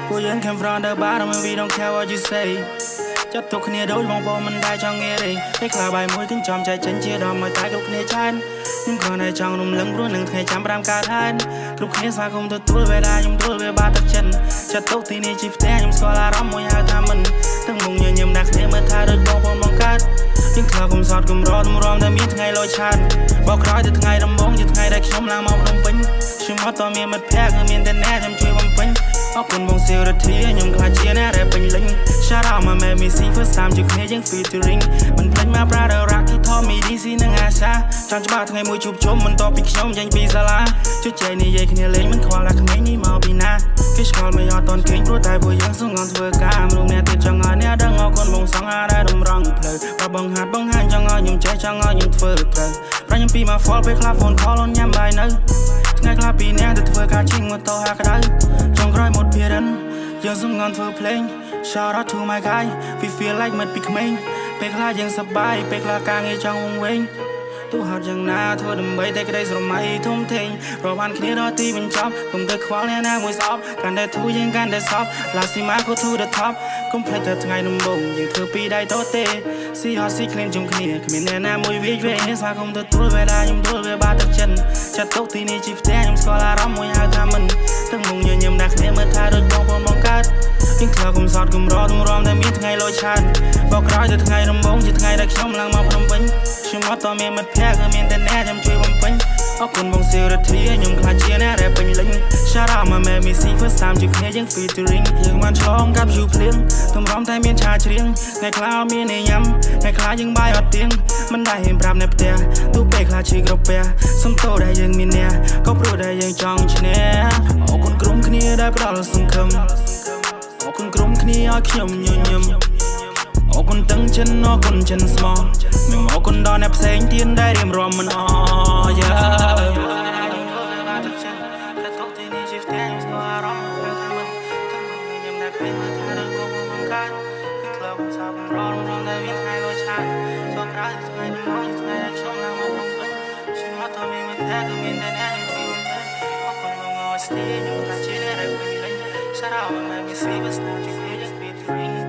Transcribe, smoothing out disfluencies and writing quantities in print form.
Cô dân came from the bottom and we don't care what you say. Chấp tụcគ្នាដូចបងប្អូនមិនដែលចង់ងាយទេពេលខ្លះបាយមួយគិនចំចែកចិនជាដល់មកតែគ្រប់គ្នាចានខ្ញុំគ្រាន់តែចង់រំលឹងព្រោះនឹងថ្ងៃចាំ5កើតហើយគ្រប់គ្នាស្វាគមន៍ទទួលវេលាខ្ញុំទួលវាបាត់ទឹកចិនចាត់ទុកទីនេះជាផ្ទះខ្ញុំស្គាល់អារម្មណ៍មួយហៅថាមិនទាំងមុងញញឹមដាក់គ្នាមើលថាដូចបងប្អូនបង្កើតយើងខ្លះគុំសតគុំរត់រំតែមានថ្ងៃលយឆាតបោកក្រោយទៅថ្ងៃដំបូងជាថ្ងៃដែលខ្ញុំឡើងមកភ្នំពេញខ្ញុំអត់តមានមិត្តភក្តិគឺមានតែអ្នកខ្ញុំជួយបំពេញអរគុណបងសៀវរធាខ្ញុំខ្លាចជាអ្នកដែលពេញលេញ Shout out my man Missy first time ជួបគ្នាយើង featuring មិនភ្លេចមក brother Rocky Tommy DC និងអាសាចង់ច្បាស់ថ្ងៃមួយជួបជុំមិនតបពីខ្ញុំចេញពីសាលាជជែកនិយាយគ្នាលេងមិនខ្វល់ថាក្មេងនេះមកពីណាគេស្គាល់មិនអត់តន់គេងព្រោះតែពួកយើងសងងធ្វើការមនុស្សអ្នកទៀតចង់ឲ្យអ្នកដឹងអរគុណបងសងអាដែលតម្រង់ផ្លូវបើបងហាត់បងហាញចង់ឲ្យខ្ញុំចេះចង់ឲ្យខ្ញុំធ្វើត្រូវប្រាញ់ខ្ញុំពីមក fall ពេលខ្លះ phone call អូនញ៉ាំបាយនៅថ្ងៃខ្លះពីអ្នកទៅធ្វើការជិះម៉ូតូហាក្តៅចង់ក្រោយមកពីរិនយើងសងងធ្វើភ្លេង Shout out to my guy we feel like មិត្តពីក្មេងពេលខ្លះយើងសប្បាយពេលខ្លះការងារចង់វង្វេងទោះហត់យ៉ាងណាធ្វើដើម្បីតែក្តីស្រមៃធំធេងរាប់បានគ្នាដល់ទីបញ្ចប់កុំទៅខ្វល់អ្នកណាមួយស្អប់កាន់តែធូរយើងកាន់តែសប់ Last time I go to the top កុំភ្លេចតែថ្ងៃដំបូងយើងធ្វើពីដៃតទេ See hot see clean ជុំគ្នាគ្មានអ្នកណាមួយវាវេស្វាគមន៍ទទួលវេលាខ្ញុំដួលវាបាត់ទឹកចិនចាត់ទុកទីនេះជាផ្ទះខ្ញុំស្គាល់អារម្មណ៍មួយហៅថាមិនទាំងមុងញញឹមដាក់គ្នាមើលថាដូចបងប្អូនបង្កើតយើងខ្លះគុំសតគុំរត់រំតែមានថ្ងៃលយឆាតបោកក្រោយទៅថ្ងៃដំបូងជាថ្ងៃដែលខ្ញុំឡើងមកភ្នំពេញខ្ញុំអត់តមានមិត្តភក្តិគឺមានតែអ្នកខ្ញុំជួយបំពេញអរគុណបងសៀវរធាខ្ញុំខ្លាចជាអ្នកដែលពេញលេញ Shout out my man Missy first time ជួបគ្នាយើង featuring យើងបានឆ្លងកាប់យូរភ្លៀងទំរំតែមានឆាច្រៀងថ្ងៃខ្លះមានញ៉ាំថ្ងៃខ្លះយើងបាយអត់ទៀងមិនដែលហ៊ានប្រាប់អ្នកផ្ទះទូពេលខ្លះឈឺក្រពះសំតោដែលយើងមានអ្នកក៏ព្រោះដែលយើងចង់ឈ្នះអរគុណក្រុមគ្នាដែលផ្ដល់សង្ឃឹមអរគុណក្រុមគ្នាឲ្យខ្ញុំញញឹមអរគុណទាំងចិនអរគុណចិនស្មោះនឹងអរគុណដល់អ្នកផ្សេងទៀតដែលរៀមរំមិនអShout out my man, Missy, was not your greatest featuring